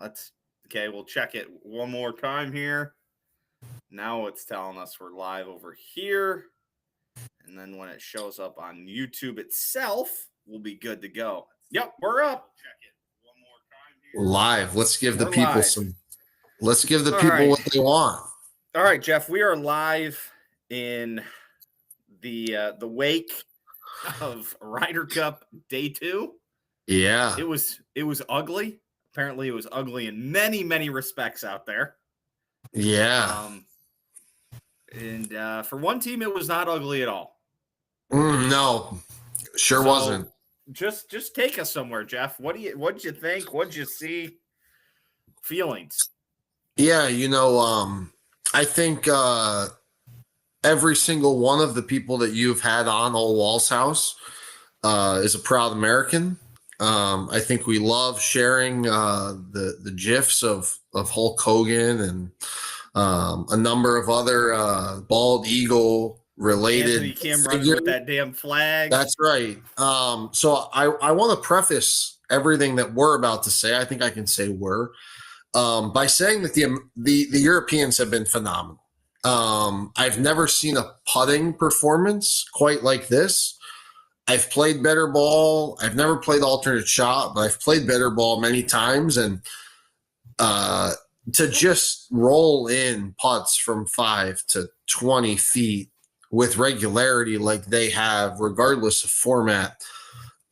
We'll check it one more time here. Now it's telling us we're live over here. And then when it shows up on YouTube itself, we'll be good to go. Yep, we're up. Check it one more time here. Live. Let's give the people live. Let's give the people what they want. All right, Jeff, we are live in the wake of Ryder Cup Day 2. Yeah. It was ugly. Apparently it was ugly in many, many respects out there. Yeah. And for one team, it was not ugly at all. No, sure wasn't. Just take us somewhere, Jeff. What'd you think? What'd you see? Feelings? Yeah, I think every single one of the people that you've had on Old Wall's House is a proud American. I think we love sharing the GIFs of Hulk Hogan and a number of other bald eagle related Anthony Kim running with that damn flag. That's right. So I want to preface everything that we're about to say. I think I can say we're by saying that the Europeans have been phenomenal. I've never seen a putting performance quite like this. I've played better ball. I've never played alternate shot, but I've played better ball many times. And to just roll in putts from 5 to 20 feet with regularity like they have, regardless of format,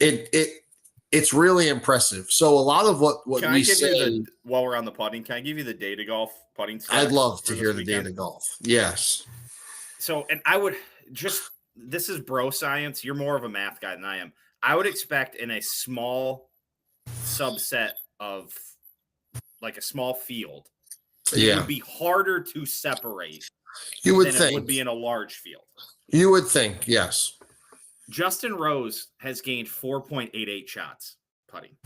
it's really impressive. So a lot of what we say while we're on the putting, can I give you the data golf putting stats? I'd love to hear the data golf. Yes. So, and I would just, this is bro science. You're more of a math guy than I am. I would expect in a small subset of like a small field, it would be harder to separate. You would think it would be in a large field. You would think, yes. Justin Rose has gained 4.88 shots putting.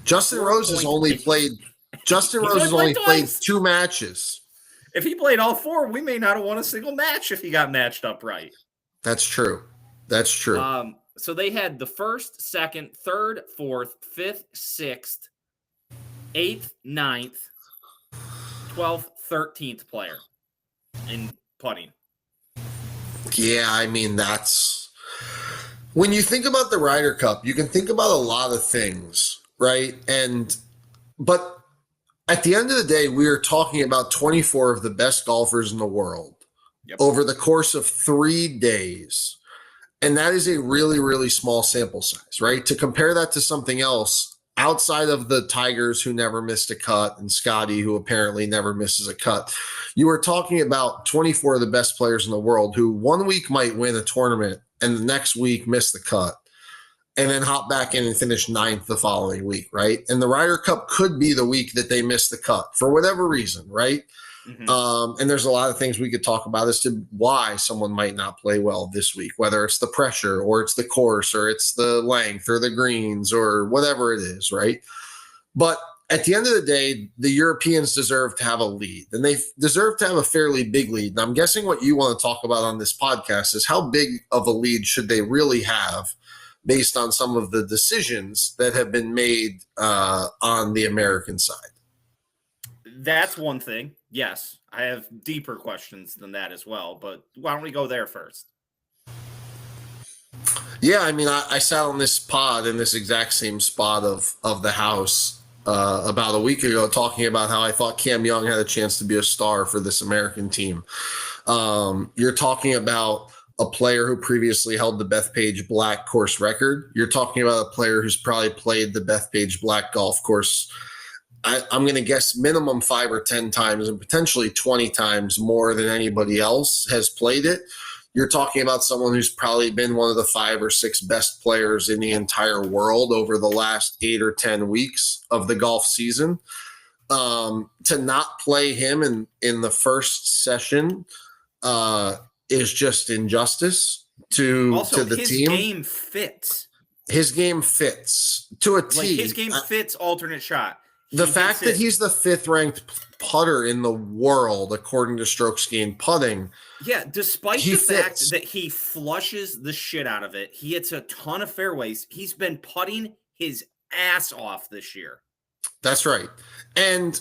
Justin Rose has only played 2 matches. If he played all 4, we may not have won a single match if he got matched up right. That's true. That's true. So they had the 1st, 2nd, 3rd, 4th, 5th, 6th, 8th, 9th, 12th, 13th player in putting. Yeah, I mean, that's when you think about the Ryder Cup, you can think about a lot of things, right? But at the end of the day, we are talking about 24 of the best golfers in the world over the course of 3 days. And that is a really, really small sample size, right? To compare that to something else, outside of the Tigers who never missed a cut and Scotty who apparently never misses a cut, you are talking about 24 of the best players in the world who one week might win a tournament and the next week miss the cut and then hop back in and finish 9th the following week, right? And the Ryder Cup could be the week that they miss the cut for whatever reason, right? Mm-hmm. And there's a lot of things we could talk about as to why someone might not play well this week, whether it's the pressure or it's the course or it's the length or the greens or whatever it is, right? But at the end of the day, the Europeans deserve to have a lead, and they deserve to have a fairly big lead. And I'm guessing what you want to talk about on this podcast is how big of a lead should they really have based on some of the decisions that have been made on the American side. That's one thing. Yes, I have deeper questions than that as well, but why don't we go there first? Yeah, I mean, I sat on this pod in this exact same spot of the house about a week ago talking about how I thought Cam Young had a chance to be a star for this American team. You're talking about a player who previously held the Bethpage Black course record. You're talking about a player who's probably played the Bethpage Black golf course, I'm going to guess minimum 5 or 10 times and potentially 20 times more than anybody else has played it. You're talking about someone who's probably been one of the 5 or 6 best players in the entire world over the last 8 or 10 weeks of the golf season. To not play him in the first session is just injustice to the team. His game fits. His game fits to a T. Like his game fits alternate shot. The fact that he's the 5th ranked putter in the world, according to strokes gained putting. Yeah, despite the fact that he flushes the shit out of it, he hits a ton of fairways. He's been putting his ass off this year. That's right. And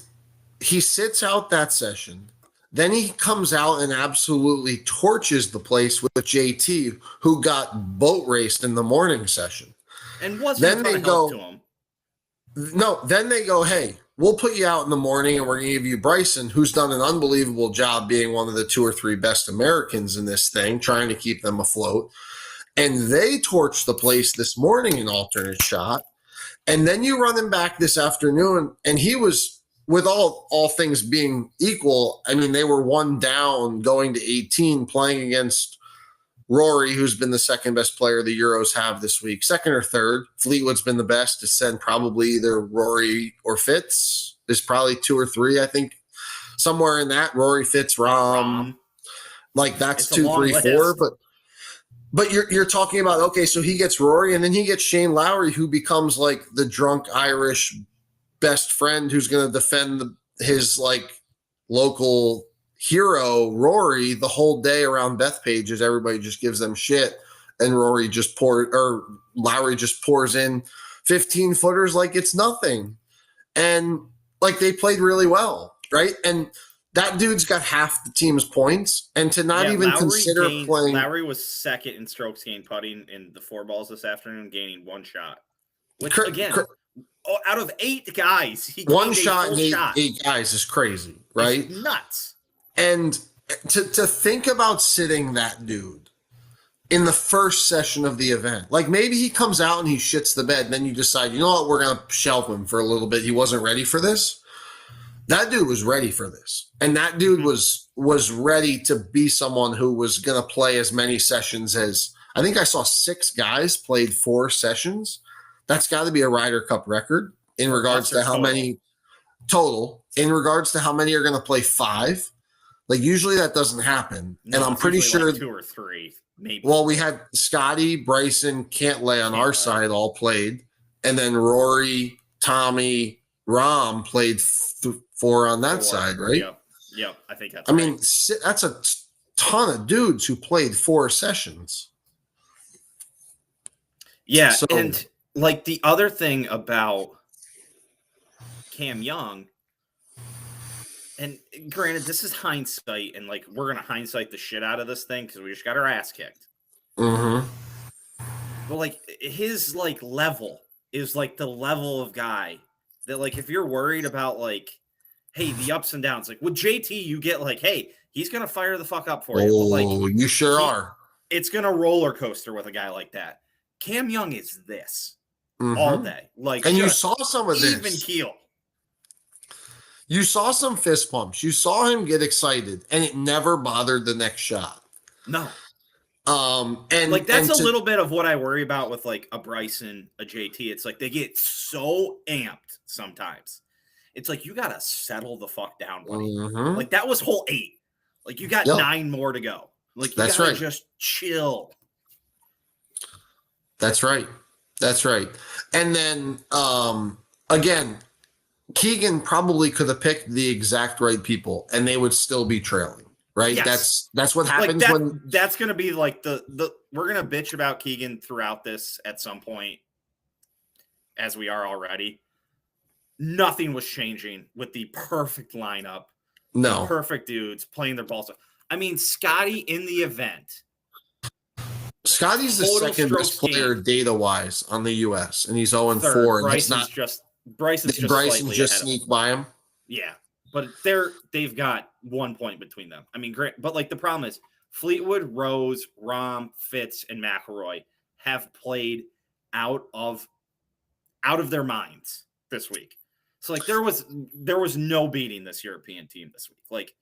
he sits out that session. Then he comes out and absolutely torches the place with JT, who got boat raced in the morning session. And wasn't a Then ton they of help go, to him. no, then they go, hey, we'll put you out in the morning and we're going to give you Bryson, who's done an unbelievable job being one of the 2 or 3 best Americans in this thing, trying to keep them afloat. And they torched the place this morning in alternate shot. And then you run him back this afternoon, and he was, with all things being equal, I mean, they were 1 down going to 18, playing against Rory, who's been the second best player the Euros have this week, second or third. Fleetwood's been the best. It's then probably either Rory or Fitz. There's probably 2 or 3, I think, somewhere in that. Rory, Fitz, Rahm. Like that's 2, 3, 4. But you're talking about, okay, so he gets Rory, and then he gets Shane Lowry, who becomes like the drunk Irish best friend who's going to defend his like local hero, Rory, the whole day around Bethpage as everybody just gives them shit. And Lowry just pours in 15 footers like it's nothing. And like they played really well, right? And that dude's got half the team's points, and to not even consider playing. Lowry was second in strokes gained putting in the 4 balls this afternoon, gaining 1 shot. Which again, out of 8 guys, he 1 shot in 8 guys is crazy, right? It's nuts. And to think about sitting that dude in the first session of the event, like maybe he comes out and he shits the bed, and then you decide, you know what, we're gonna shelve him for a little bit. He wasn't ready for this. That dude was ready for this. And that dude was ready to be someone who was going to play as many sessions as, I think I saw 6 guys played 4 sessions. That's got to be a Ryder Cup record in regards to how many total, in regards to how many are going to play 5. Like usually that doesn't happen. No, and I'm pretty sure like 2 or 3, maybe. Well, we had Scotty, Bryson, Cantlay on our side all played. And then Rory, Tommy, Rahm played 4 on that side, right? Yep. I think that's I mean, that's a ton of dudes who played 4 sessions. Yeah, so, and like the other thing about Cam Young, and granted, this is hindsight, and like we're gonna hindsight the shit out of this thing because we just got our ass kicked. Mm-hmm. But like his like level is like the level of guy that like if you're worried about like, hey, the ups and downs, like with JT, you get like, hey, he's gonna fire the fuck up for you. Oh, like, you sure are. It's gonna roller coaster with a guy like that. Cam Young is this all day. Like, and you saw some of this. Even keel. You saw some fist pumps. You saw him get excited, and it never bothered the next shot. No. And like that's a little bit of what I worry about with like a Bryson, a JT. It's like they get so amped sometimes. It's like you gotta settle the fuck down, buddy. Like that was hole 8. Like you got 9 more to go. Like you gotta just chill. That's right. That's right. And then again, Keegan probably could have picked the exact right people, and they would still be trailing. Right. Yes. That's what happens when that's going to be like the we're going to bitch about Keegan throughout this at some point, as we are already. Nothing was changing with the perfect lineup. No, perfect dudes playing their balls. I mean, Scotty in the event. Scotty's the second best player data wise on the US, and he's 0-4. Bryson's just sneaked by him. Yeah. But they've got 1 point between them. I mean, great. But like the problem is Fleetwood, Rose, Rahm, Fitz, and McIlroy have played out of their minds this week. So like there was no beating this European team this week. Like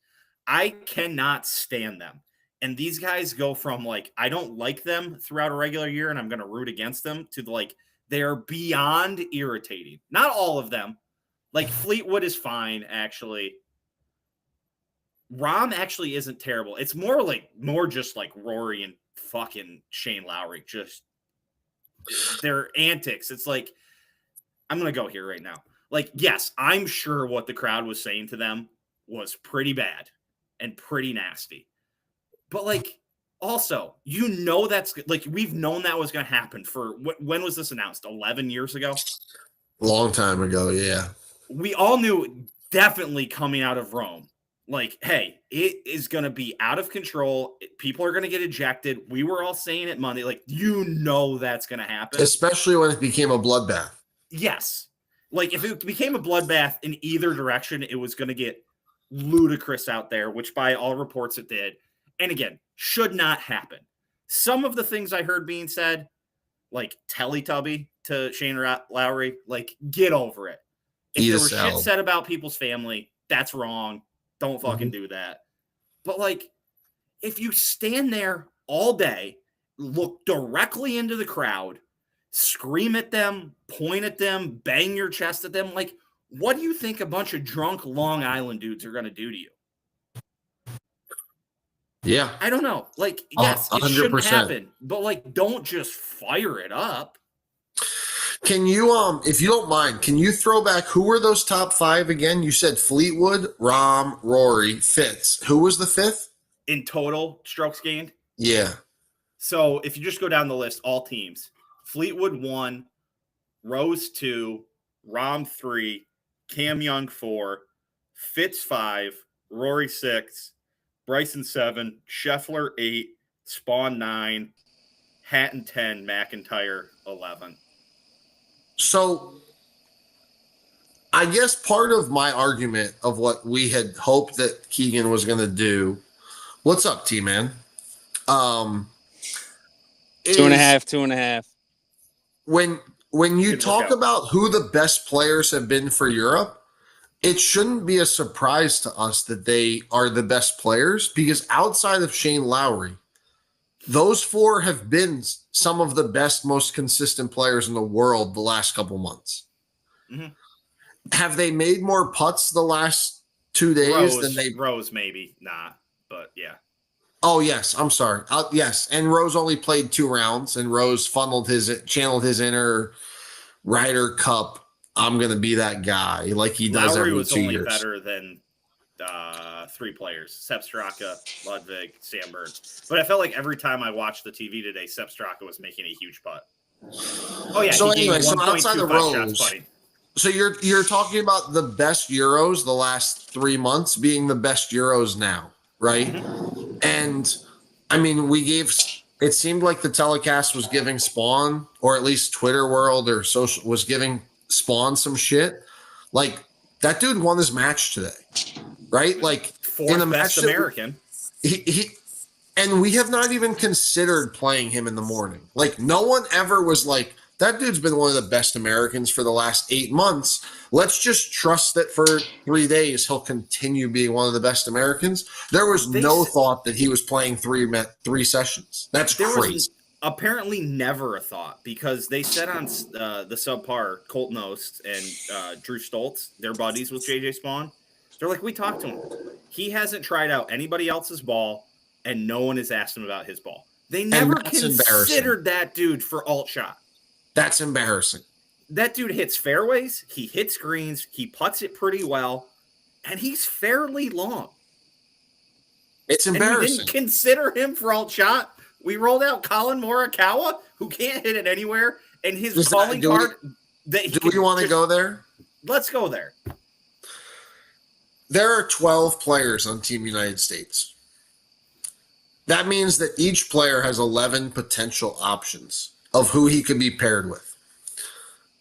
I cannot stand them. And these guys go from like I don't like them throughout a regular year and I'm going to root against them to like they're beyond irritating. Not all of them. Like Fleetwood is fine, actually. Rahm actually isn't terrible. It's more just like Rory and fucking Shane Lowry. Just their antics. It's like, I'm going to go here right now. Like, yes, I'm sure what the crowd was saying to them was pretty bad and pretty nasty. But like, also, that's like, we've known that was going to happen for when was this announced? 11 years ago? Long time ago. Yeah. we all knew definitely coming out of Rome, like, hey, it is going to be out of control. People are going to get ejected. We were all saying it Monday, like, that's going to happen. Especially when it became a bloodbath. Yes. Like, if it became a bloodbath in either direction, it was going to get ludicrous out there, which by all reports it did. And again, should not happen. Some of the things I heard being said, like Teletubby to Shane Lowry, like, get over it. If there was shit said about people's family, that's wrong. Don't fucking do that. But, like, if you stand there all day, look directly into the crowd, scream at them, point at them, bang your chest at them, like, what do you think a bunch of drunk Long Island dudes are going to do to you? Yeah. I don't know. Like, yes, 100%. It shouldn't happen, but, like, don't just fire it up. Can you, if you don't mind, can you throw back, who were those top 5 again? You said Fleetwood, Rahm, Rory, Fitz. Who was the 5th? In total strokes gained? Yeah. So if you just go down the list, all teams, Fleetwood 1, Rose 2, Rahm 3, Cam Young 4, Fitz 5, Rory 6, Bryson 7, Scheffler 8, Spawn 9, Hatton 10, McIntyre 11. So I guess part of my argument of what we had hoped that Keegan was going to do, what's up, T-Man? 2.5. When you talk about who the best players have been for Europe, it shouldn't be a surprise to us that they are the best players, because outside of Shane Lowry, those 4 have been some of the best, most consistent players in the world the last couple months. Mm-hmm. Have they made more putts the last 2 days than they? Rose maybe not, but yeah. Oh yes, I'm sorry. Yes, and Rose only played 2 rounds, and Rose channeled his inner Ryder Cup. I'm gonna be that guy, like he does Lowry every 2 years. Was only better than 3 players: Sepp Straka, Ludwig, Sam Burns. But I felt like every time I watched the TV today, Sepp Straka was making a huge putt. Oh yeah. So anyway, so outside of Rose, so you're talking about the best Euros the last 3 months being the best Euros now, right? Mm-hmm. And I mean, it seemed like the telecast was giving Spawn, or at least Twitter world or social, was giving Spawn some shit. Like, that dude won his match today, right? Like, 4th best American. And we have not even considered playing him in the morning. Like, no one ever was like, that dude's been one of the best Americans for the last 8 months. Let's just trust that for 3 days he'll continue being one of the best Americans. There was no thought that he was playing 3 sessions. That's crazy. Was apparently never a thought, because they said on the subpar, Colton Ost and Drew Stoltz, they're buddies with JJ Spawn. They're like, we talked to him. He hasn't tried out anybody else's ball, and no one has asked him about his ball. They never considered that dude for alt shot. That's embarrassing. That dude hits fairways, he hits greens, he putts it pretty well, and he's fairly long. It's embarrassing. And we didn't consider him for alt shot. We rolled out Colin Morikawa, who can't hit it anywhere, and his calling card. Do we want to go there? Let's go there. There are 12 players on Team United States. That means that each player has 11 potential options of who he could be paired with.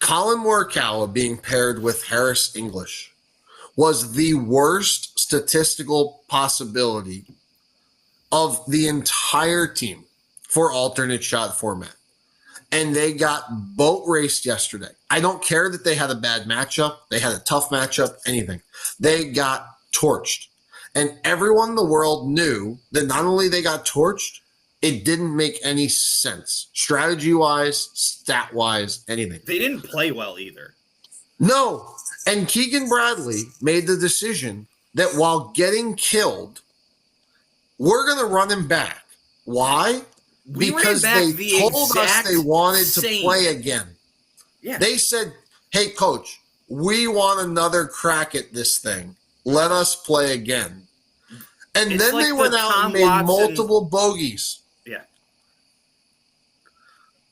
Colin Morikawa being paired with Harris English was the worst statistical possibility of the entire team for alternate shot format. And they got boat raced yesterday. I don't care that they had a bad matchup. They had a tough matchup, anything. They got torched. And everyone in the world knew that not only they got torched, it didn't make any sense. Strategy-wise, stat-wise, anything. They didn't play well either. No. And Keegan Bradley made the decision that while getting killed, we're going to run him back. Why? Because they told us they wanted to play again. Yeah. They said, hey, coach, we want another crack at this thing. Let us play again. And then like they went out and made multiple bogeys. Yeah.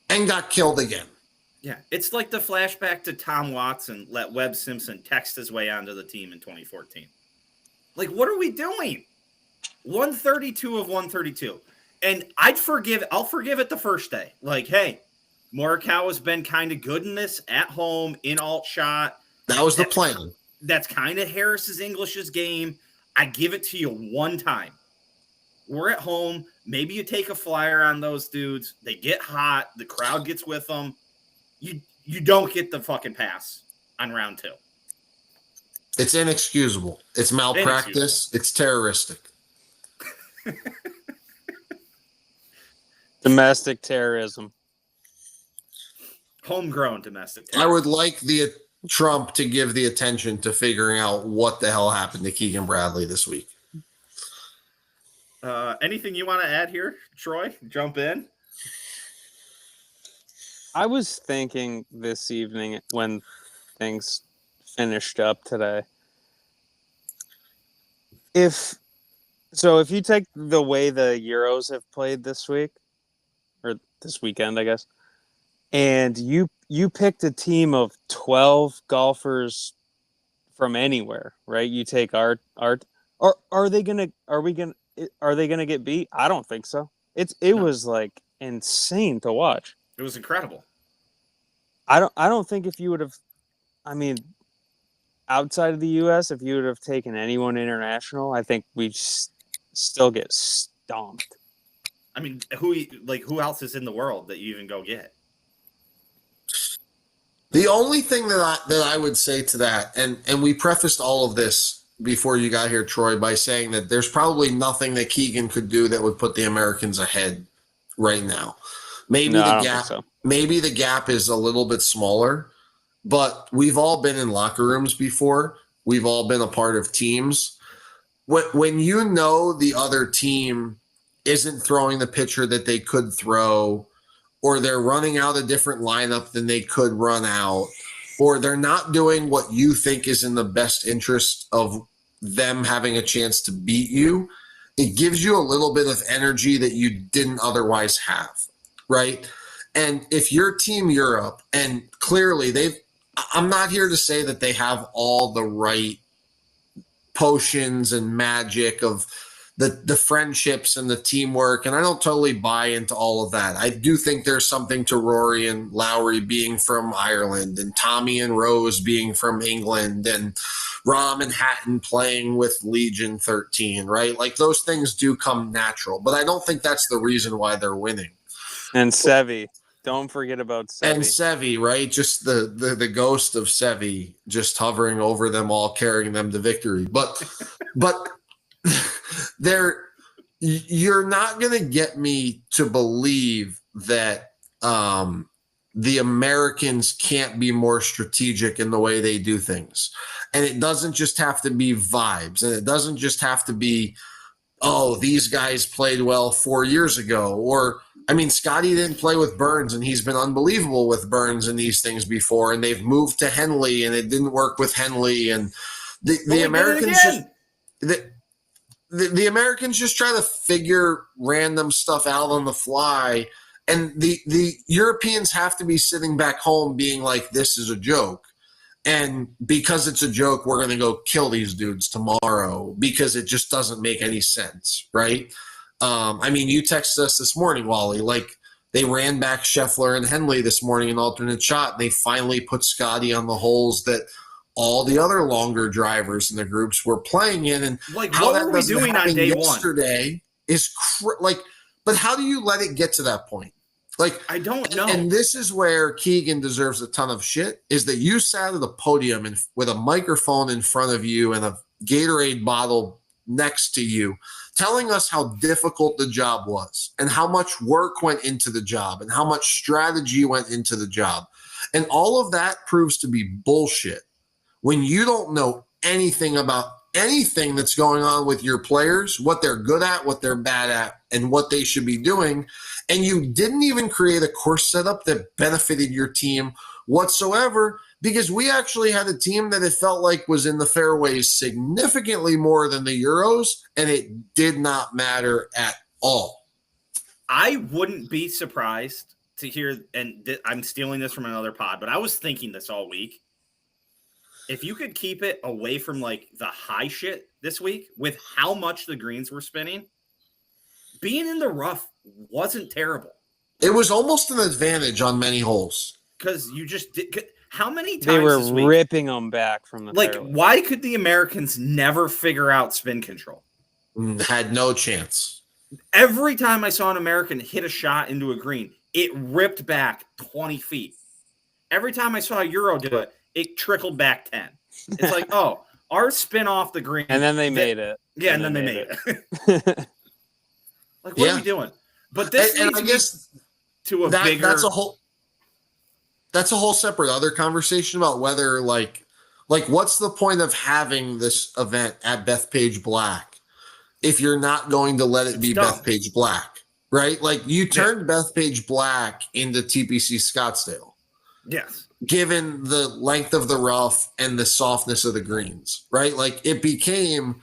And got killed again. Yeah, it's like the flashback to Tom Watson let Webb Simpson text his way onto the team in 2014. Like, what are we doing? 132 of 132. And I'll forgive it the first day. Like, hey, Morikawa has been kind of good in this at home, in alt shot. That was the plan. That's kind of Harris's English's game. I give it to you one time. We're at home. Maybe you take a flyer on those dudes. They get hot. The crowd gets with them. You don't get the fucking pass on round 2. It's inexcusable. It's malpractice. It's terroristic. Domestic terrorism. Homegrown domestic terrorism. I would like the Trump to give the attention to figuring out what the hell happened to Keegan Bradley this week. Anything you want to add here, Troy? Jump in. I was thinking this evening when things finished up today. If you take the way the Euros have played this week, or this weekend, I guess, and you picked a team of 12 golfers from anywhere, right? You take our are they gonna get beat? I don't think so. It was like insane to watch. It was incredible. I don't think if you would have, I mean, outside of the U.S., if you would have taken anyone international, I think we'd still get stomped. I mean, who else is in the world that you even go get? The only thing that I would say to that, and we prefaced all of this before you got here, Troy, by saying that there's probably nothing that Keegan could do that would put the Americans ahead right now. Maybe the gap is a little bit smaller, but we've all been in locker rooms before. We've all been a part of teams. When you know the other team isn't throwing the pitcher that they could throw, or they're running out a different lineup than they could run out, or they're not doing what you think is in the best interest of them having a chance to beat you, it gives you a little bit of energy that you didn't otherwise have, right? And if you're Team Europe, and clearly I'm not here to say that they have all the right potions and magic of the friendships and the teamwork, and I don't totally buy into all of that. I do think there's something to Rory and Lowry being from Ireland, and Tommy and Rose being from England, and Rahm and Hatton playing with Legion 13, right? Like, those things do come natural, but I don't think that's the reason why they're winning. And Seve. Don't forget about Seve. And Seve, right? Just the ghost of Seve just hovering over them all, carrying them to victory. But you're not going to get me to believe that the Americans can't be more strategic in the way they do things. And it doesn't just have to be vibes. And it doesn't just have to be, oh, these guys played well 4 years ago. Or, I mean, Scotty didn't play with Burns, and he's been unbelievable with Burns in these things before. And they've moved to Henley, and it didn't work with Henley. And the Americans the Americans just try to figure random stuff out on the fly. And the Europeans have to be sitting back home being like, this is a joke. And because it's a joke, we're going to go kill these dudes tomorrow, because it just doesn't make any sense, right? I mean, you texted us this morning, Wally, like, they ran back Scheffler and Henley this morning in alternate shot, and they finally put Scotty on the holes that all the other longer drivers in the groups were playing in. And like, what were we doing on day yesterday is but how do you let it get to that point? Like, I don't know. And this is where Keegan deserves a ton of shit, is that you sat at a podium with a microphone in front of you and a Gatorade bottle next to you, telling us how difficult the job was and how much work went into the job and how much strategy went into the job. And all of that proves to be bullshit when you don't know anything about anything that's going on with your players, what they're good at, what they're bad at, and what they should be doing. And you didn't even create a course setup that benefited your team whatsoever, because we actually had a team that it felt like was in the fairways significantly more than the Euros, and it did not matter at all. I wouldn't be surprised to hear, and I'm stealing this from another pod, but I was thinking this all week. If you could keep it away from like the high shit this week with how much the greens were spinning, being in the rough wasn't terrible. It was almost an advantage on many holes. Because you just did. How many times They were this week, ripping them back from the fairway. Why could the Americans never figure out spin control? Had no chance. Every time I saw an American hit a shot into a green, it ripped back 20 feet. Every time I saw a Euro do it, it trickled back 10. It's like, oh, our spin off the green. And then they made it. Yeah, and then they made it. Like, what are we doing? But this and I guess to a bigger. That's a whole separate other conversation about whether like what's the point of having this event at Bethpage Black if you're not going to let it be Bethpage Black, right? Like you turned Bethpage Black into TPC Scottsdale. Yes. Given the length of the rough and the softness of the greens, right? Like it became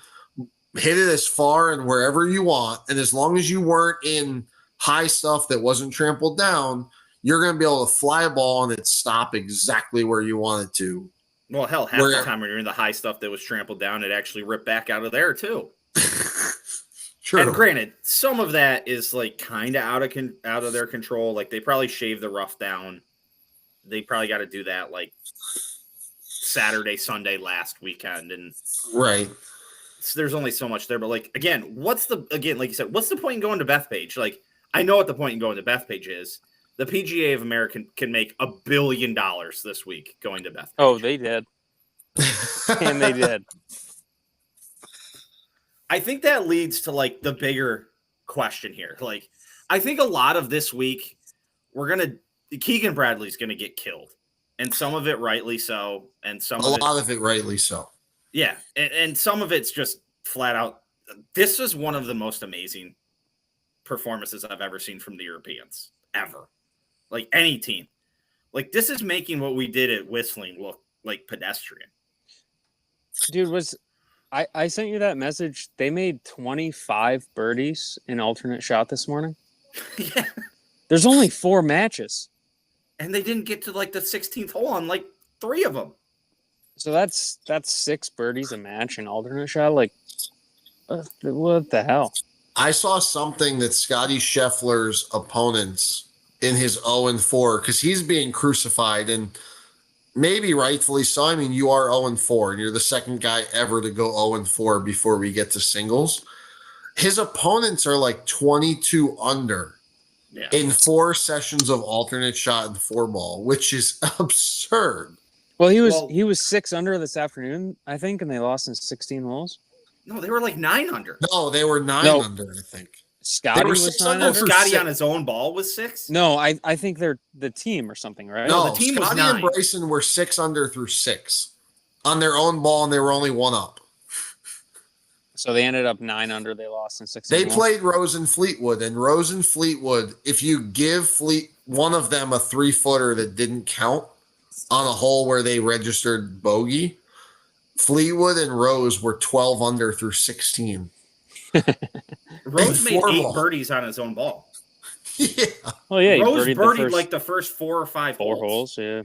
hit it as far and wherever you want. And as long as you weren't in high stuff that wasn't trampled down, you're going to be able to fly a ball and it stop exactly where you want it to. Well, hell, half the time when you're in the high stuff that was trampled down, it actually ripped back out of there too. True. And granted, some of that is like kind of out of their control. Like they probably shaved the rough down. They probably got to do that like Saturday, Sunday last weekend, and right. So there's only so much there. But like again, like you said, what's the point in going to Bethpage? Like I know what the point in going to Bethpage is. The PGA of America can make $1 billion this week going to Bethpage. Oh, they did. And they did. I think that leads to like the bigger question here. Like, I think a lot of this week, Keegan Bradley's going to get killed, and some of it rightly so, and a lot of it rightly so. Yeah, and some of it's just flat out. This was one of the most amazing performances I've ever seen from the Europeans ever. Like any team, like this is making what we did at Whistling look like pedestrian. Dude, I sent you that message. They made 25 birdies in alternate shot this morning. Yeah. There's only 4 matches. And they didn't get to like the 16th hole on like 3 of them. So that's 6 birdies a match in alternate shot. Like, what the hell? I saw something that Scotty Scheffler's opponents in his 0-4, because he's being crucified, and maybe rightfully so. I mean, you are 0-4, and you're the second guy ever to go 0-4 before we get to singles. His opponents are like 22 under in 4 sessions of alternate shot and 4-ball, which is absurd. Well, he was 6 under this afternoon, I think, and they lost in 16 holes. No, they were like 9 under. No, they were 9 under, I think. Scotty was 9 under. Scotty on his own ball was 6? No, I think they're the team or something, right? No, the team Scotty was 9. and Bryson were 6 under through 6 on their own ball, and they were only 1 up. So they ended up 9 under. They lost in 16 They holes. played Rose and Fleetwood, and Rose and Fleetwood, if you give one of them a 3-footer that didn't count on a hole where they registered bogey, Fleetwood and Rose were 12 under through 16. Rose made 8 birdies on his own ball. Yeah. Well, yeah, Rose birdied like the first 4 or 5 holes. Yeah.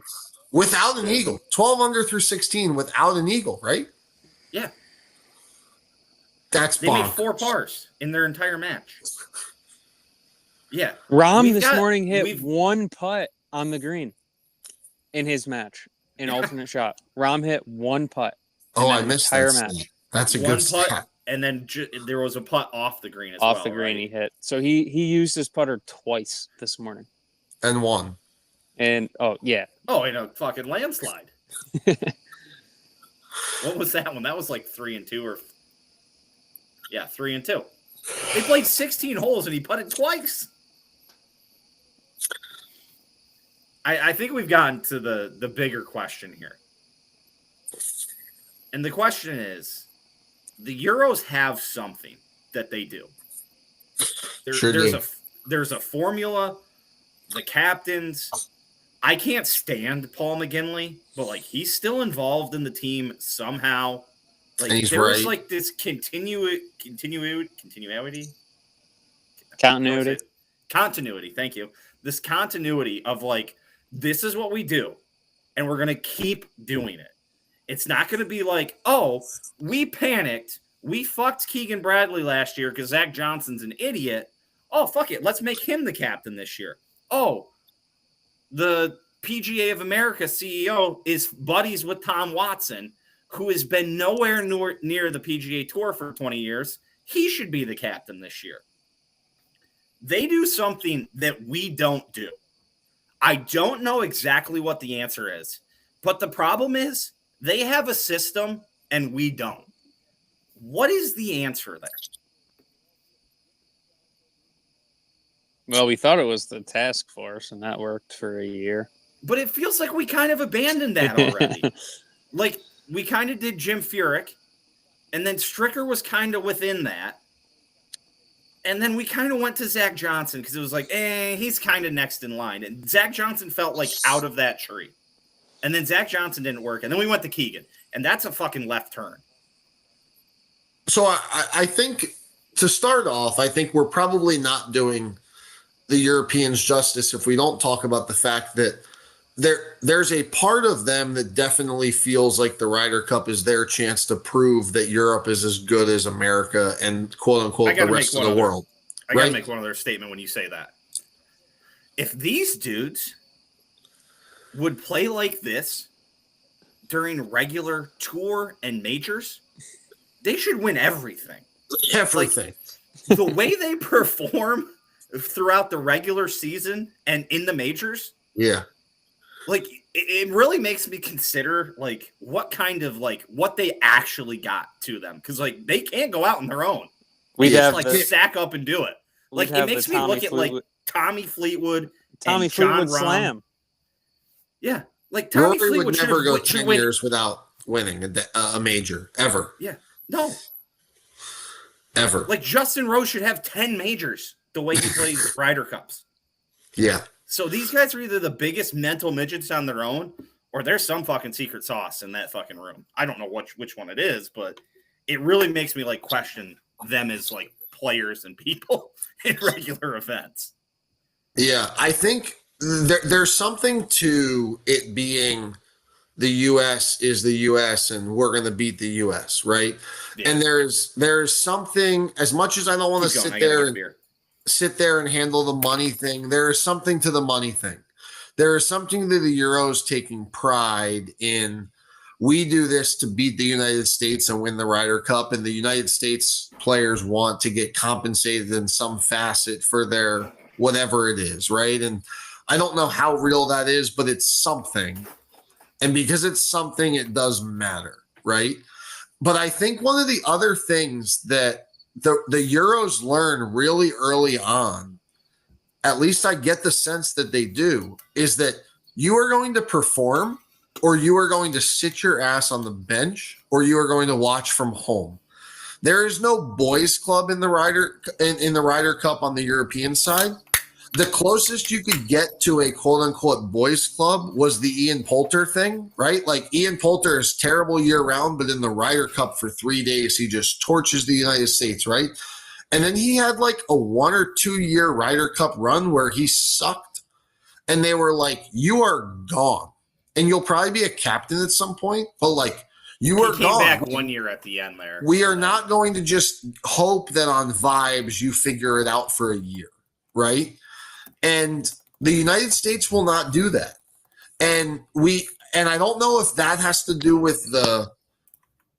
Without an eagle. 12 under through 16 without an eagle, right? Yeah. They made 4 pars in their entire match. Yeah. Rahm this morning hit 1 putt on the green in his match, in alternate shot. Rahm hit 1 putt. Oh, I missed entire that. match. That's a 1 good putt, stat. and then there was a putt off the green as well. Off the green, right? he hit. So he used his putter twice this morning. And 1. And, yeah. Oh, in a fucking landslide. What was that one? That was like 3 and 2 or... Yeah, 3 and 2. They played 16 holes and he putted twice. I think we've gotten to the bigger question here. And the question is, the Euros have something that they do. There's a formula. The captains. I can't stand Paul McGinley, but like he's still involved in the team somehow. Like there's like this continuity. Continuity. Thank you. this continuity of like, this is what we do, and we're going to keep doing it. It's not going to be like, oh, we panicked. We fucked Keegan Bradley last year because Zach Johnson's an idiot. Oh, fuck it. Let's make him the captain this year. Oh, the PGA of America CEO is buddies with Tom Watson, who has been nowhere near the PGA Tour for 20 years. He should be the captain this year. They do something that we don't do. I don't know exactly what the answer is, but the problem is they have a system and we don't. What is the answer there? Well, we thought it was the task force, and that worked for a year. But it feels like we kind of abandoned that already. Like, we kind of did Jim Furyk, and then Stricker was kind of within that. And then we kind of went to Zach Johnson because it was like, he's kind of next in line. And Zach Johnson felt like out of that tree. And then Zach Johnson didn't work. And then we went to Keegan. And that's a fucking left turn. So I think to start off, I think we're probably not doing the Europeans justice if we don't talk about the fact that there's a part of them that definitely feels like the Ryder Cup is their chance to prove that Europe is as good as America and quote unquote the rest of the world. I gotta make one other statement when you say that. If these dudes would play like this during regular tour and majors, they should win everything. Everything. Like, the way they perform throughout the regular season and in the majors, yeah. Like, it really makes me consider, like, what kind of, like, what they actually got to them. Because, like, they can't go out on their own. We'd They have just, like, sack up and do it. Like, it makes me look at, like, Tommy Fleetwood and John Rahm. Slam. Yeah. Like, Tommy Rory Fleetwood would never go 10 years without winning a major, ever. Yeah. No. Ever. Like, Justin Rose should have 10 majors the way he plays Ryder Cups. Yeah. So these guys are either the biggest mental midgets on their own, or there's some fucking secret sauce in that fucking room. I don't know which one it is, but it really makes me like question them as like players and people in regular events. Yeah, I think there's something to it being the U.S. is the U.S. and we're going to beat the U.S., right? Yeah. And there's something, as much as I don't want to sit there and handle the money thing, there is something to the money thing. There is something to the Euros taking pride in, we do this to beat the United States and win the Ryder Cup, and the United States players want to get compensated in some facet for their whatever it is, right? And I don't know how real that is, but it's something. And because it's something, it does matter, right? But I think one of the other things that the Euros learn really early on, at least I get the sense that they do, is that you are going to perform, or you are going to sit your ass on the bench, or you are going to watch from home. There is no boys club in the Ryder Cup on the European side. The closest you could get to a quote-unquote boys club was the Ian Poulter thing, right? Like, Ian Poulter is terrible year-round, but in the Ryder Cup for 3 days, he just torches the United States, right? And then he had like a 1 or 2 year Ryder Cup run where he sucked, and they were like, you are gone. And you'll probably be a captain at some point, but like, you are gone. He came back 1 year at the end there. We are not going to just hope that on vibes you figure it out for a year, right? And the United States will not do that. And I don't know if that has to do with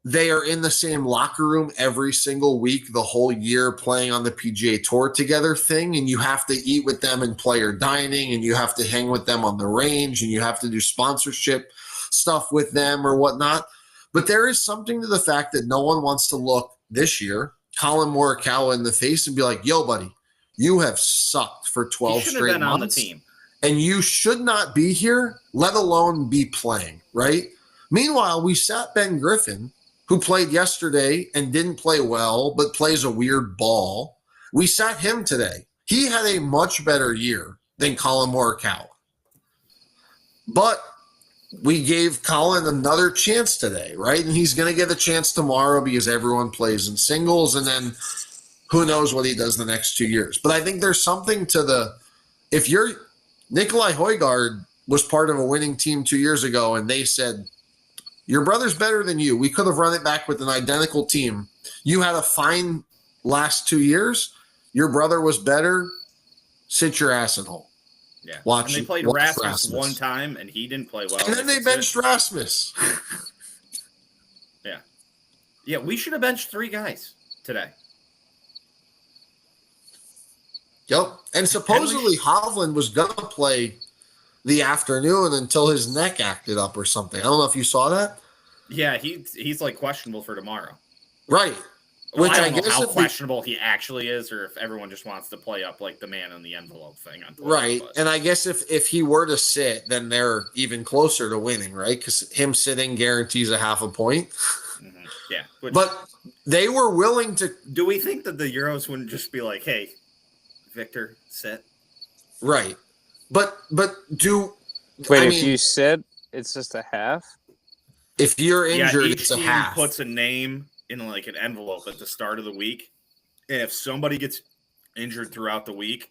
they are in the same locker room every single week the whole year playing on the PGA Tour together thing, and you have to eat with them in player dining, and you have to hang with them on the range, and you have to do sponsorship stuff with them or whatnot. But there is something to the fact that no one wants to look this year Colin Morikawa in the face and be like, yo, buddy, you have sucked for 12 straight months. On the team. And you should not be here, let alone be playing, right? Meanwhile, we sat Ben Griffin, who played yesterday and didn't play well, but plays a weird ball. We sat him today. He had a much better year than Colin Morikawa. But we gave Colin another chance today, right? And he's going to get a chance tomorrow because everyone plays in singles, and then who knows what he does the next 2 years. But I think there's something to if you're Nikolai Højgaard was part of a winning team 2 years ago, and they said, your brother's better than you. We could have run it back with an identical team. You had a fine last 2 years. Your brother was better. Sit your ass at home. Yeah. Watch, and they played Rasmus one time, and he didn't play well. And then they benched Rasmus. Yeah. Yeah, we should have benched 3 guys today. Yep. And supposedly Hovland was going to play the afternoon until his neck acted up or something. I don't know if you saw that. Yeah, he's like questionable for tomorrow. Right. Well, I don't know how questionable he actually is, or if everyone just wants to play up like the man in the envelope thing. On Twitter, right. But. And I guess if he were to sit, then they're even closer to winning, right? Because him sitting guarantees a half a point. Mm-hmm. Yeah. But they were willing to. Do we think that the Euros wouldn't just be like, hey, Victor, sit? Right. But do. Wait, if you sit, it's just a half? If you're injured, each it's a team half. Puts a name in like an envelope at the start of the week. And if somebody gets injured throughout the week,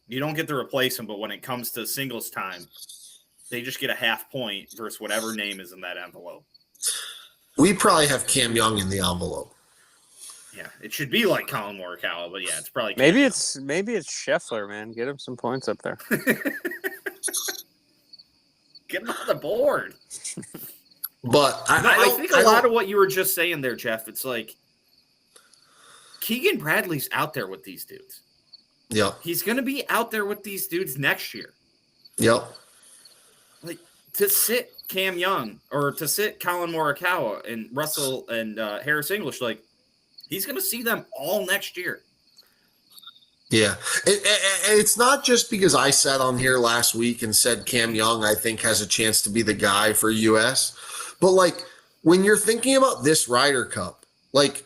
you don't get to replace them. But when it comes to singles time, they just get a half point versus whatever name is in that envelope. We probably have Cam Young in the envelope. Yeah, it should be like Colin Morikawa, but yeah, it's probably maybe it's Scheffler, man. Get him some points up there. Get him on the board. But I think a lot of what you were just saying there, Jeff, it's like Keegan Bradley's out there with these dudes. Yep. He's going to be out there with these dudes next year. Yep. Like to sit Cam Young or to sit Colin Morikawa and Russell and Harris English, like he's going to see them all next year. Yeah. It's not just because I sat on here last week and said Cam Young, I think, has a chance to be the guy for U.S., but, like, when you're thinking about this Ryder Cup, like,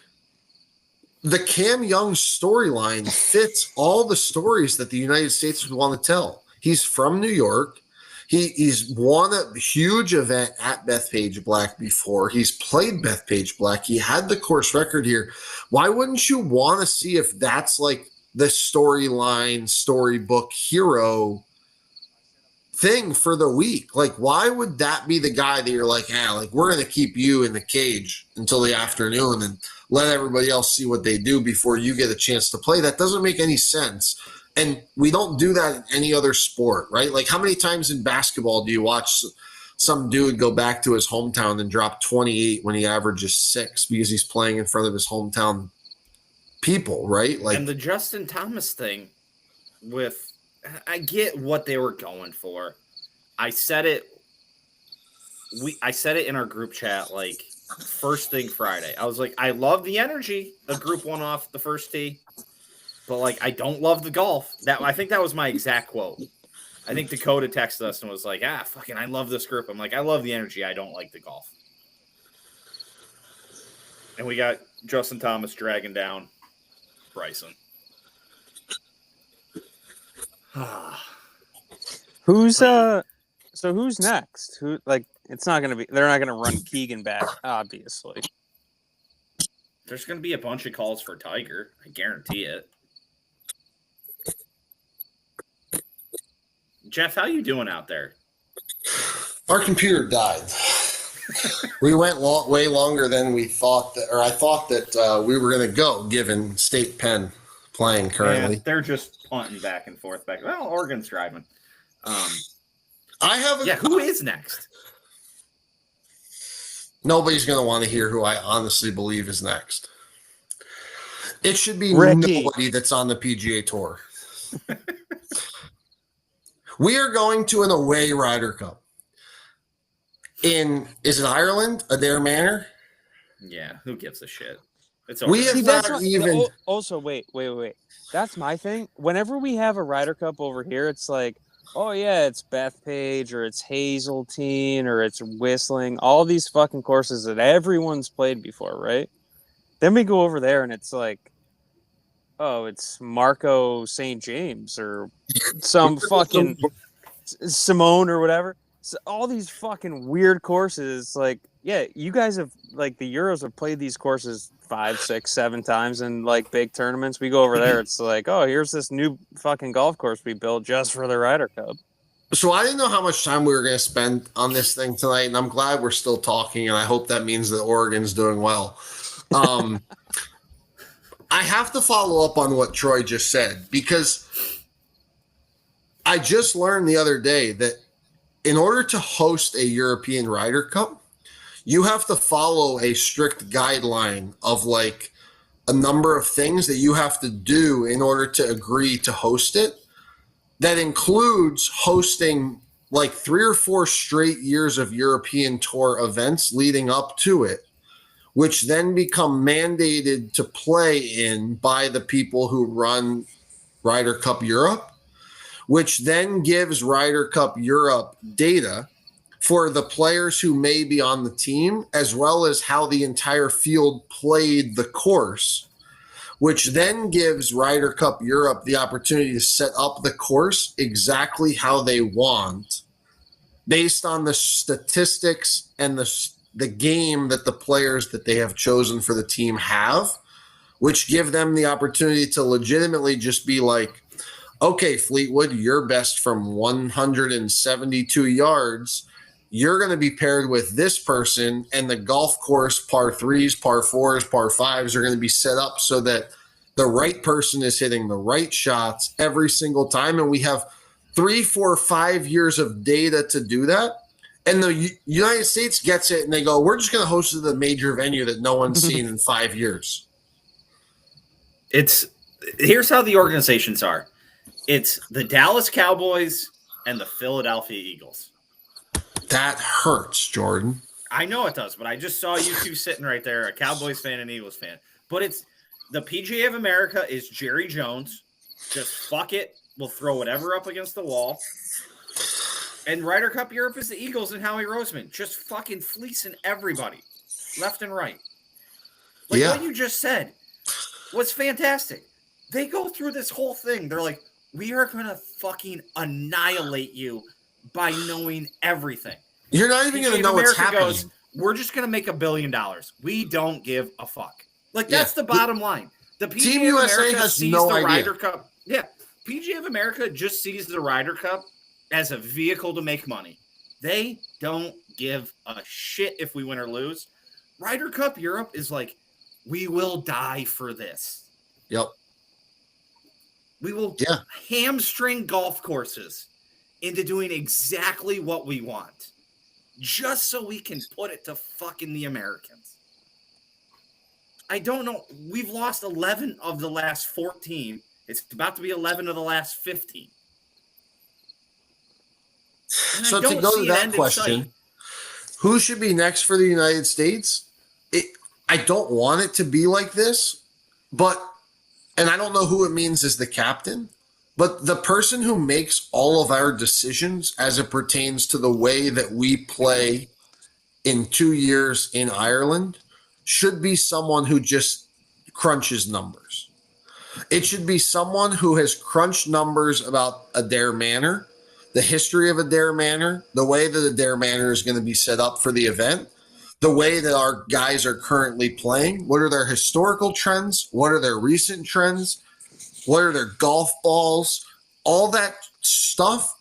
the Cam Young storyline fits all the stories that the United States would want to tell. He's from New York. He's won a huge event at Bethpage Black before. He's played Bethpage Black. He had the course record here. Why wouldn't you want to see if that's, like, the storyline, storybook hero thing for the week? Like, why would that be the guy that you're like, like we're going to keep you in the cage until the afternoon and let everybody else see what they do before you get a chance to play? That doesn't make any sense. And we don't do that in any other sport, right? Like, how many times in basketball do you watch some dude go back to his hometown and drop 28 when he averages 6 because he's playing in front of his hometown people, right? Like, and the Justin Thomas thing I get what they were going for. I said it in our group chat like first thing Friday. I was like, I love the energy of group 1 off the first tee, but like I don't love the golf. I think that was my exact quote. I think Dakota texted us and was like, fucking I love this group. I'm like, I love the energy. I don't like the golf. And we got Justin Thomas dragging down Bryson. Who's next? Who, like, it's not gonna be, they're not gonna run Keegan back, obviously. There's gonna be a bunch of calls for Tiger, I guarantee it. Jeff, how you doing out there? Our computer died. We went way longer than we thought I thought that we were going to go, given State Penn playing currently. Yeah, they're just punting back and forth. Well, Oregon's driving. Who is next? Nobody's going to want to hear who I honestly believe is next. It should be Ricky. Nobody that's on the PGA Tour. We are going to an away Ryder Cup. Is it Ireland? Adair Manor? Yeah, who gives a shit? It's we have not even. Also, wait. That's my thing. Whenever we have a Ryder Cup over here, it's like, oh yeah, it's Bethpage or it's Hazeltine or it's Whistling. All these fucking courses that everyone's played before, right? Then we go over there and it's like, oh, it's Marco St. James or some fucking Simone or whatever. So all these fucking weird courses, like, yeah, you guys have, like, the Euros have played these courses 5, 6, 7 times in, like, big tournaments. We go over there, it's like, oh, here's this new fucking golf course we built just for the Ryder Cup. So I didn't know how much time we were going to spend on this thing tonight, and I'm glad we're still talking, and I hope that means that Oregon's doing well. I have to follow up on what Troy just said, because I just learned the other day that in order to host a European Ryder Cup, you have to follow a strict guideline of like a number of things that you have to do in order to agree to host it. That includes hosting like 3 or 4 straight years of European Tour events leading up to it, which then become mandated to play in by the people who run Ryder Cup Europe, which then gives Ryder Cup Europe data for the players who may be on the team, as well as how the entire field played the course, which then gives Ryder Cup Europe the opportunity to set up the course exactly how they want based on the statistics and the game that the players that they have chosen for the team have, which give them the opportunity to legitimately just be like, okay, Fleetwood, you're best from 172 yards. You're going to be paired with this person, and the golf course, par threes, par fours, par fives are going to be set up so that the right person is hitting the right shots every single time. And we have 3, 4, 5 years of data to do that. And the United States gets it, and they go, we're just going to host it at a major venue that no one's seen in 5 years. Here's how the organizations are. It's the Dallas Cowboys and the Philadelphia Eagles. That hurts, Jordan. I know it does, but I just saw you two sitting right there, a Cowboys fan and Eagles fan. But it's the PGA of America is Jerry Jones. Just fuck it. We'll throw whatever up against the wall. And Ryder Cup Europe is the Eagles and Howie Roseman. Just fucking fleecing everybody, left and right. Like what you just said was fantastic. They go through this whole thing. They're like, we are going to fucking annihilate you by knowing everything. You're not even going to know what's happening. Goes, we're just going to make $1 billion. We don't give a fuck. Like, that's the bottom line. The PGA Team of USA America has sees no the idea. Ryder Cup. Yeah. PGA of America just sees the Ryder Cup as a vehicle to make money. They don't give a shit if we win or lose. Ryder Cup Europe is like, we will die for this. Yep. We will hamstring golf courses into doing exactly what we want, just so we can put it to fucking the Americans. I don't know. We've lost 11 of the last 14. It's about to be 11 of the last 15. And so to go to that question, who should be next for the United States? I don't want it to be like this, and I don't know who it means as the captain, but the person who makes all of our decisions as it pertains to the way that we play in 2 years in Ireland should be someone who just crunches numbers. It should be someone who has crunched numbers about Adair Manor, the history of Adair Manor, the way that Adair Manor is going to be set up for the event, the way that our guys are currently playing. What are their historical trends? What are their recent trends? What are their golf balls? All that stuff.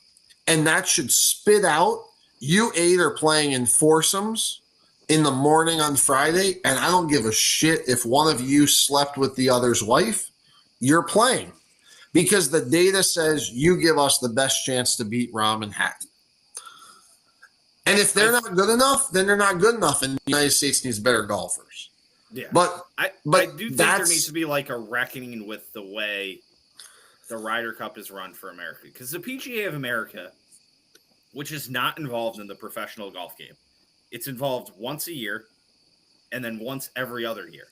And that should spit out. You 8 are playing in foursomes in the morning on Friday, and I don't give a shit if one of you slept with the other's wife. You're playing because the data says you give us the best chance to beat Rahm and Hatton. And if they're not good enough, then they're not good enough, and the United States needs better golfers. Yeah. But I do think there needs to be like a reckoning with the way the Ryder Cup is run for America. Because the PGA of America, which is not involved in the professional golf game, it's involved once a year and then once every other year.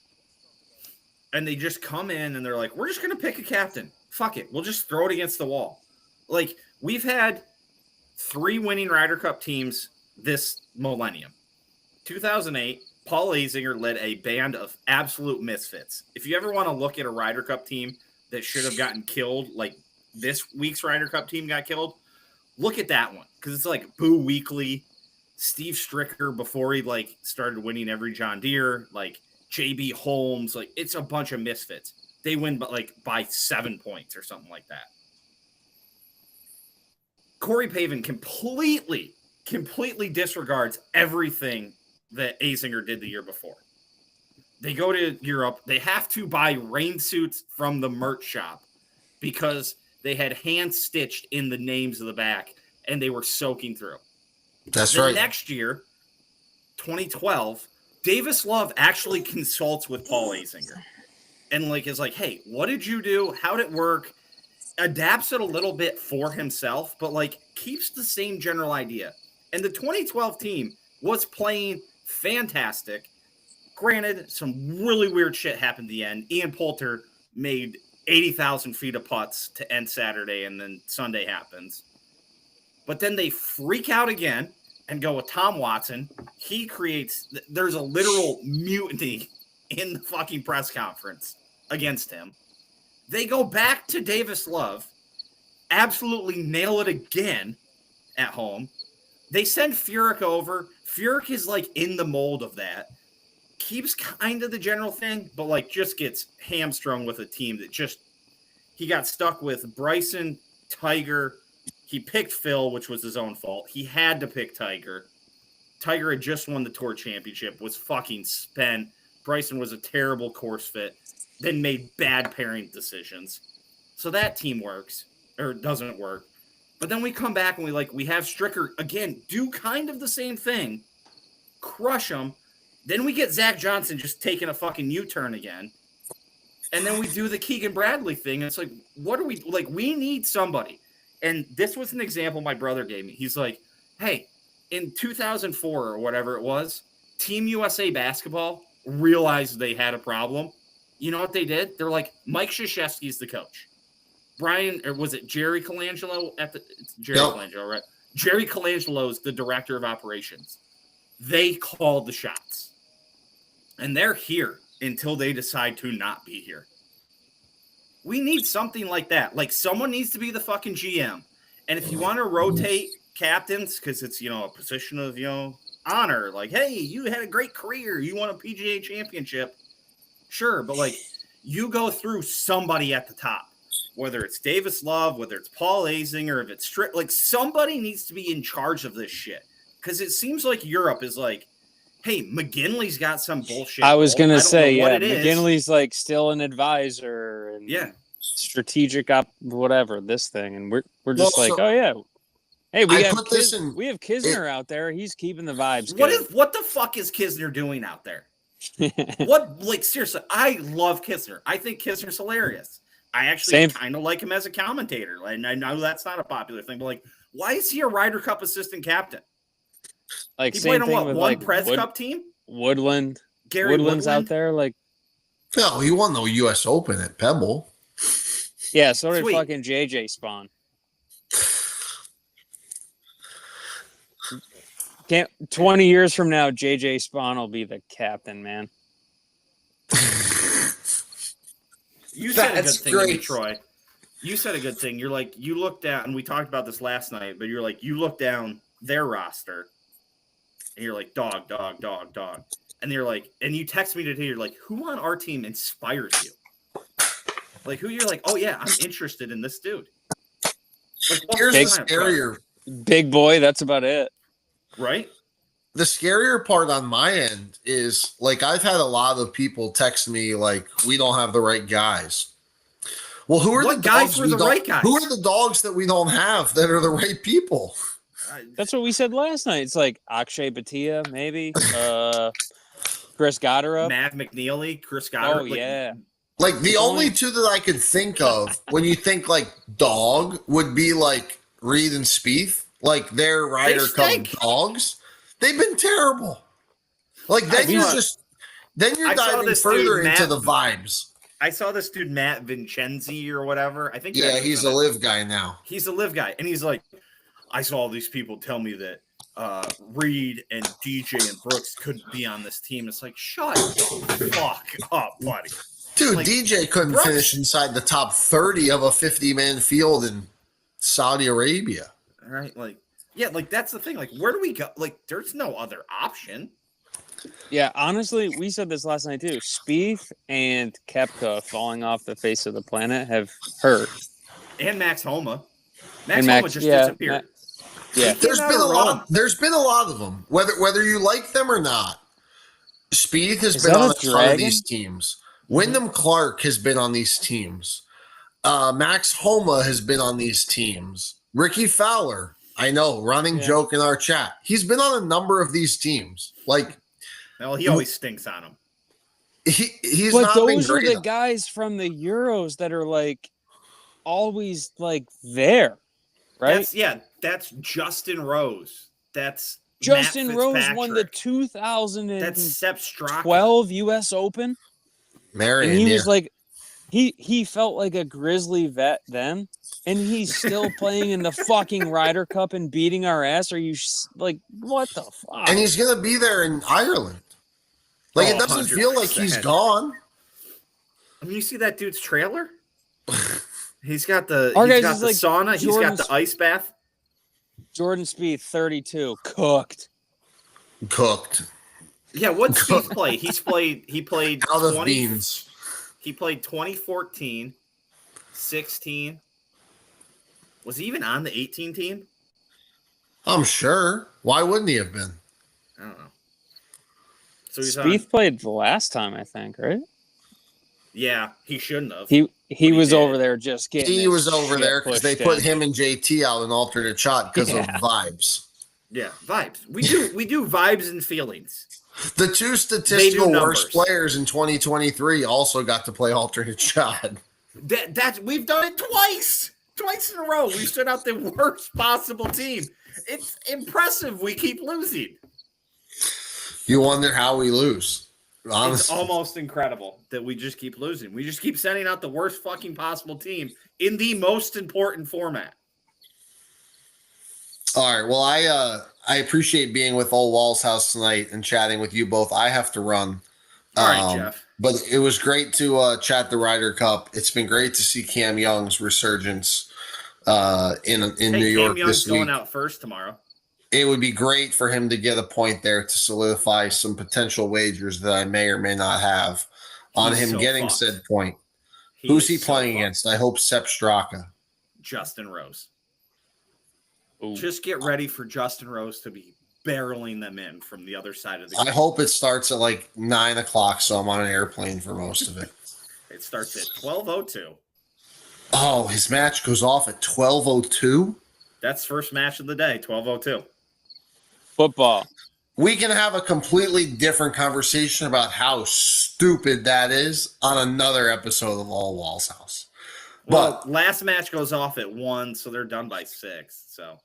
And they just come in and they're like, we're just going to pick a captain. Fuck it. We'll just throw it against the wall. Like, we've had 3 winning Ryder Cup teams this millennium. 2008, Paul Azinger led a band of absolute misfits. If you ever want to look at a Ryder Cup team that should have gotten killed, like this week's Ryder Cup team got killed, look at that one. Because it's like Boo Weekley, Steve Stricker before he like started winning every John Deere, like JB Holmes, like it's a bunch of misfits. They win by 7 points or something like that. Corey Pavin completely disregards everything that Azinger did the year before. They go to Europe. They have to buy rain suits from the merch shop because they had hand-stitched in the names of the back, and they were soaking through. That's right. Next year, 2012, Davis Love actually consults with Paul Azinger and is like, hey, what did you do? How did it work? Adapts it a little bit for himself, but keeps the same general idea. And the 2012 team was playing fantastic. Granted, some really weird shit happened at the end. Ian Poulter made 80,000 feet of putts to end Saturday, and then Sunday happens. But then they freak out again and go with Tom Watson. There's a literal mutiny in the fucking press conference against him. They go back to Davis Love, absolutely nail it again at home. They send Furyk over. Furyk is in the mold of that. Keeps kind of the general thing, but just gets hamstrung with a team that he got stuck with Bryson, Tiger. He picked Phil, which was his own fault. He had to pick Tiger. Tiger had just won the Tour Championship, was fucking spent. Bryson was a terrible course fit, then made bad pairing decisions. So that team works, or doesn't work. But then we come back and we have Stricker, again, do kind of the same thing, crush him. Then we get Zach Johnson just taking a fucking U-turn again. And then we do the Keegan Bradley thing. And it's what are we, we need somebody. And this was an example my brother gave me. He's like, hey, in 2004 or whatever it was, Team USA basketball realized they had a problem. You know what they did? They're like, Mike Krzyzewski's the coach. Brian, or was it Jerry Colangelo? It's Jerry Colangelo, right? Jerry Colangelo's the director of operations. They called the shots. And they're here until they decide to not be here. We need something like that. Someone needs to be the fucking GM. And if you want to rotate captains, because it's, a position of, honor, hey, you had a great career. You won a PGA championship. Sure, but you go through somebody at the top, whether it's Davis Love, whether it's Paul Azinger, if it's somebody needs to be in charge of this shit. Because it seems like Europe is hey, McGinley's got some bullshit. I was going to say, yeah, McGinley's still an advisor and strategic whatever, this thing. And we're just oh, yeah. Hey, we have Kisner out there. He's keeping the vibes good. What the fuck is Kisner doing out there? Seriously, I love Kisner. I think Kisner's hilarious. I actually kind of like him as a commentator. And I know that's not a popular thing, but why is he a Ryder Cup assistant captain? He played on one Prez Cup team? Woodland. Gary Woodland's out there. No, he won the U.S. Open at Pebble. Yeah, so did fucking JJ Spawn. 20 years from now, JJ Spawn will be the captain, man. You said a good thing to me, Troy. You said a good thing. You're you look down, and we talked about this last night, but you're you look down their roster, and you're dog, dog, dog, dog. And you're and you text me today, you're who on our team inspires you? Who you're oh, yeah, I'm interested in this dude. Here's the scarier. Big boy, that's about it. Right? The scarier part on my end is I've had a lot of people text me we don't have the right guys. Well, who are what the guys dogs were the right guys? Who are the dogs that we don't have that are the right people? That's what we said last night. It's Akshay Bhatia, maybe. Chris Goddard. Matt McNeely, Chris Goddard. Oh, yeah. The only two that I could think of when you think dog would be Reed and Spieth. Their Ryder Cup dogs. They've been terrible. Then you're diving further into the vibes. I saw this dude, Matt Vincenzi or whatever. I think he's a live guy now. He's a live guy. And he's I saw all these people tell me that Reed and DJ and Brooks couldn't be on this team. It's shut the fuck up, buddy. Dude, DJ couldn't finish inside the top 30 of a 50-man field in Saudi Arabia. Right? That's the thing. Where do we go? There's no other option. Yeah, honestly, we said this last night too. Spieth and Koepka falling off the face of the planet have hurt. And Max Homa. Max And Homa Max, just yeah, disappeared. yeah. He There's came out been a of lot. Rome. There's been a lot of them. Whether you like them or not, Speed has Is been that on a a ton of dragon? these teams. Wyndham Clark has been on these teams. Max Homa has been on these teams. Ricky Fowler, I know, running joke in our chat. He's been on a number of these teams. Like, Well, he always stinks on them. he's But not been those are great. the guys from the Euros that are like always like there, right? That's Justin Rose. That's Justin Matt Rose won the Fitzpatrick. 2012 That's Sepp Straka. U.S. Open, Marion, and he was like, he felt like a Grizzly vet then, and he's still playing in the fucking Ryder Cup and beating our ass. Are you like, what the fuck? and he's going to be there in Ireland. Like, it doesn't feel like he's 100%. gone. I mean, you see that dude's trailer? He's got Our the guys is like sauna. He's got Jordan's- the ice bath. Jordan Spieth, 32, cooked. Yeah, what's Spieth play? He played Out of 20 beans. He played 2014, 16. Was he even on the 18 team? I'm sure. Why wouldn't he have been? I don't know. So he's Spieth played the last time, I think, right? Yeah, he shouldn't have. He was did. over there just getting. He was over there because they put in. him and JT out an alternate shot because of vibes. Yeah, vibes. We do vibes and feelings. The two statistical worst numbers. players in 2023 also got to play alternate shot. That's we've done it twice in a row. We stood out the worst possible team. It's impressive. We keep losing. You wonder how we lose. It's Honestly, almost incredible that we just keep losing. We just keep sending out the worst fucking possible team in the most important format. all right. Well, I appreciate being with Old Wall's house tonight and chatting with you both. I have to run. All right, Jeff. But it was great to chat the Ryder Cup. It's been great to see Cam Young's resurgence in New York Cam Young's this week. going out first tomorrow. It would be great for him to get a point there to solidify some potential wagers that I may or may not have on He's him so getting fucked. said point. Who's he is so playing fucked. against? I hope Sepp Straka. Justin Rose. Ooh. Just get ready for Justin Rose to be barreling them in from the other side of the game. I hope it starts at like 9 o'clock, so I'm on an airplane for most of it. It starts at 12:02. Oh, his match goes off at 12:02. That's first match of the day, 12:02. Football. We can have a completely different conversation about how stupid that is on another episode of All Wall's House. Well, But last match goes off at 1, so they're done by 6. So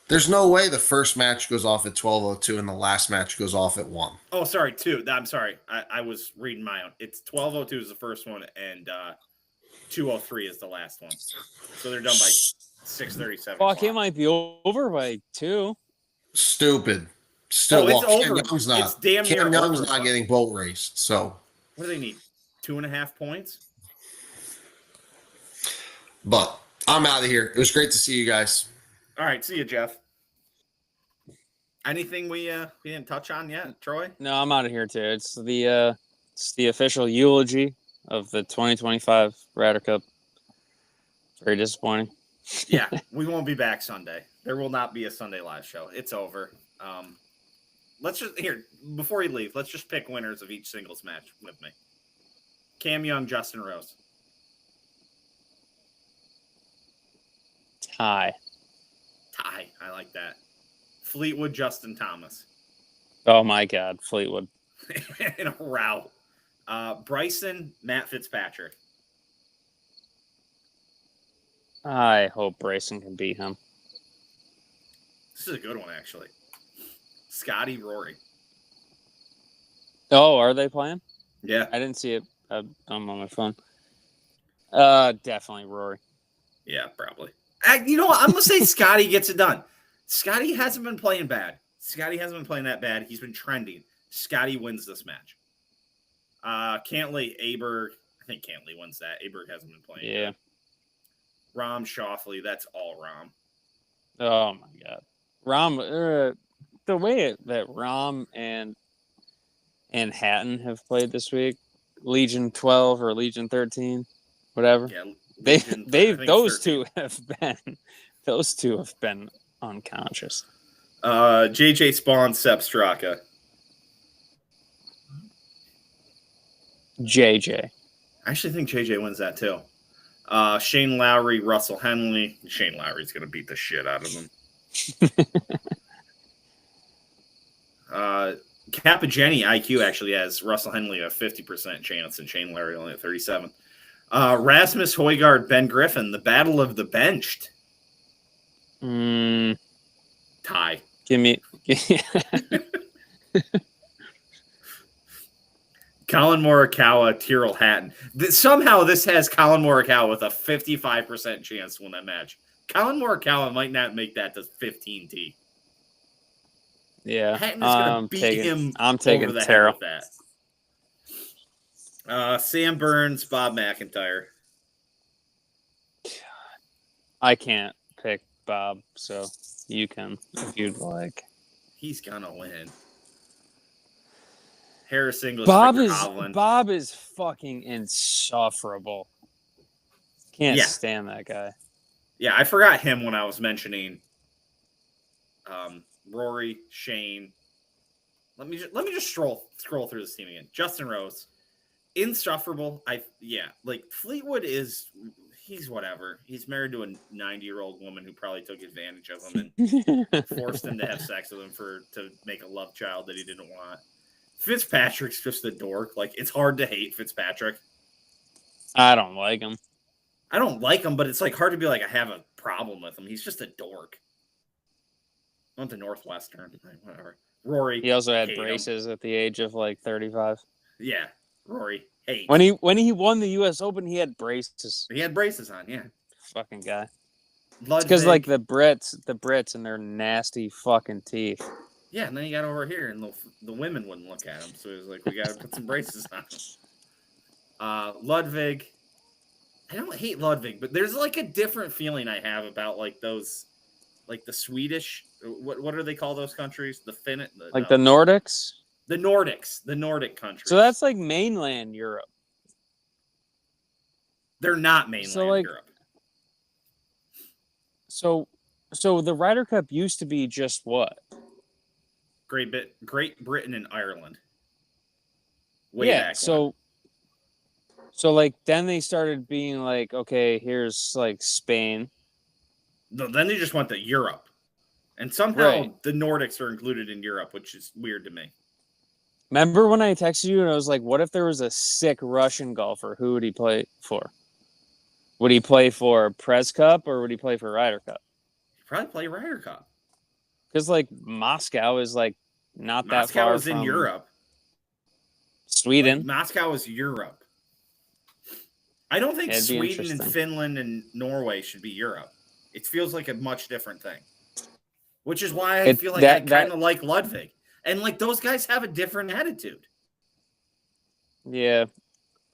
there's no way the first match goes off at 12:02 and the last match goes off at 1. oh, sorry, 2. I'm sorry. I was reading my own. It's 12:02 is the first one, and 2:03 is the last one. So they're done by 6:37. Fuck, it might be over by 2. Stupid. Still, it's Cam over. Young's not. It's damn near Cam Young's over. not getting boat raced. So, What do they need? 2.5 points? but I'm out of here. It was great to see you guys. All right, see you, Jeff. Anything we didn't touch on yet, Troy? No, I'm out of here too. It's the official eulogy of the 2025 Ryder Cup. Very disappointing. Yeah, we won't be back Sunday. There will not be a Sunday live show. It's over. Let's just before you leave. Let's just pick winners of each singles match with me. Cam Young, Justin Rose. Tie. I like that. Fleetwood, Justin Thomas. Oh my God, Fleetwood. In a rout. Bryson, Matt Fitzpatrick. I hope Bryson can beat him. This is a good one, actually. Scotty, Rory. Oh, are they playing? Yeah. I didn't see it. I'm on my phone. Definitely Rory. Yeah, probably. You know what? I'm going to say Scotty gets it done. Scotty hasn't been playing bad. Scotty hasn't been playing that bad. He's been trending. Scotty wins this match. Cantley, Aberg. I think Cantley wins that. Aberg hasn't been playing. Yeah. Good. Rom, Shoffley. That's all Rom. Oh my God. Rom, the way that Rom and Hatton have played this week, Legion 12 or Legion 13, whatever. Yeah, Legend, I think it's 13. Those two have been unconscious. JJ Spawn, Sepp Straka. JJ. I actually think JJ wins that too. Shane Lowry, Russell Henley. Shane Lowry's going to beat the shit out of him. Capogeni IQ actually has Russell Henley a 50% chance and Shane Lowry only at 37. Rasmus Højgaard, Ben Griffin, the battle of the benched. Tie. Give me. Colin Morikawa, Tyrrell Hatton. Somehow this has Colin Morikawa with a 55% chance to win that match. Colin Morikawa might not make that to 15T. Yeah. Hatton is going to beat him I'm taking over the Tyrrell. head with that. Sam Burns, Bob McIntyre. I can't pick Bob, so you can if you'd like. He's going to win. Harris English, Bob Victor Hovland. Bob is fucking insufferable. Can't stand that guy. Yeah, I forgot him when I was mentioning Rory, Shane. Let me just scroll through this team again. Justin Rose, insufferable. Like Fleetwood he's whatever. He's married to a 90-year-old woman who probably took advantage of him and forced him to have sex with him to make a love child that he didn't want. Fitzpatrick's just a dork. Like, it's hard to hate Fitzpatrick. I don't like him. I don't like him, but it's like hard to be like, I have a problem with him. He's just a dork. Went to Northwestern. Whatever. Rory. He also had braces at the age of like 35. Yeah. Rory. Hey. When he won the US Open, he had braces. He had braces on, yeah. Fucking guy. Ludwig. It's because like the Brits and their nasty fucking teeth. Yeah, and then he got over here, and the women wouldn't look at him, so he was like, "We got to put some braces on." Ludwig, I don't hate Ludwig, but there's like a different feeling I have about like those, like the Swedish. What do they call those countries? The Finnish, the Nordics. The Nordic countries. So that's like mainland Europe. They're not mainland Europe. So the Ryder Cup used to be just what? Great Britain and Ireland. So like then they started being like, okay, here's like Spain. Then they just went to Europe. And somehow the Nordics are included in Europe, which is weird to me. Remember when I texted you and I was like, what if there was a sick Russian golfer? Who would he play for? Would he play for Prez Cup or would he play for Ryder Cup? He'd probably play Ryder Cup. Because like Moscow is like not that far. Moscow is in Europe. Sweden. Like, Moscow is Europe. I don't think Sweden and Finland and Norway should be Europe. It feels like a much different thing. Which is why I feel like I kind of like Ludwig. And like those guys have a different attitude. Yeah.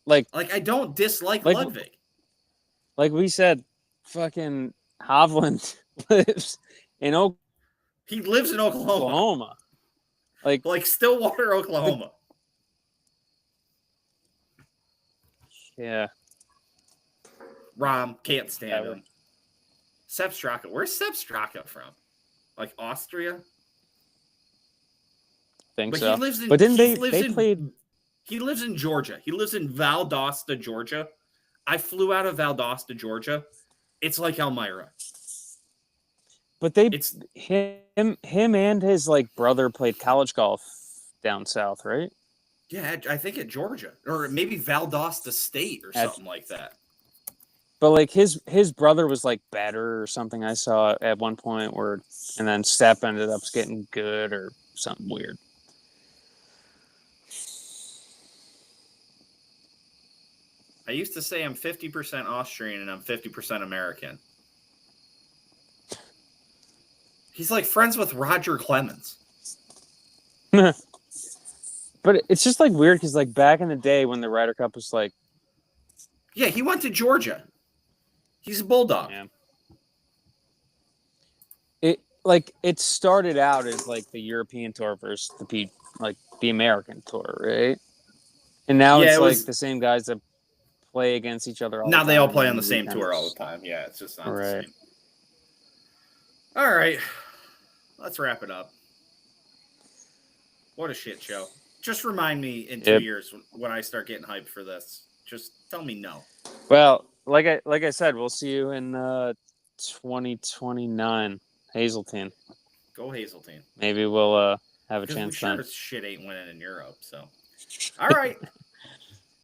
Like I don't dislike Ludwig. Like we said, fucking Hovland lives in Oklahoma. He lives in Oklahoma. Like Stillwater, Oklahoma. Yeah. Rom, can't stand him. Sepp Straka. Where's Sepp Straka from? Like Austria? Think but so. He lives in, but didn't they played? He lives in Georgia. He lives in Valdosta, Georgia. I flew out of Valdosta, Georgia. It's like Elmira. But him and his like brother played college golf down south, right? Yeah, I think at Georgia or maybe Valdosta State or something like that. But like his brother was like better or something. I saw at one point and then Sepp ended up getting good or something weird. I used to say I'm 50% Austrian and I'm 50% American. He's like friends with Roger Clemens. But it's just like weird because like back in the day when the Ryder Cup was like, yeah, he went to Georgia. He's a Bulldog. Yeah. It started out as like the European tour versus the American tour, right? And now it's like the same guys that play against each other all Now the they all time play on on the same weekends. tour all the time. Yeah, it's just not the Right. same. All right. Let's wrap it up. What a shit show. Just remind me in 2 Yep. years when I start getting hyped for this. Just tell me no. Well, like I said, we'll see you in 2029, Hazeltine. Go Hazeltine. Maybe we'll have a Because we chance sure then. as shit ain't winning in Europe. So, all right.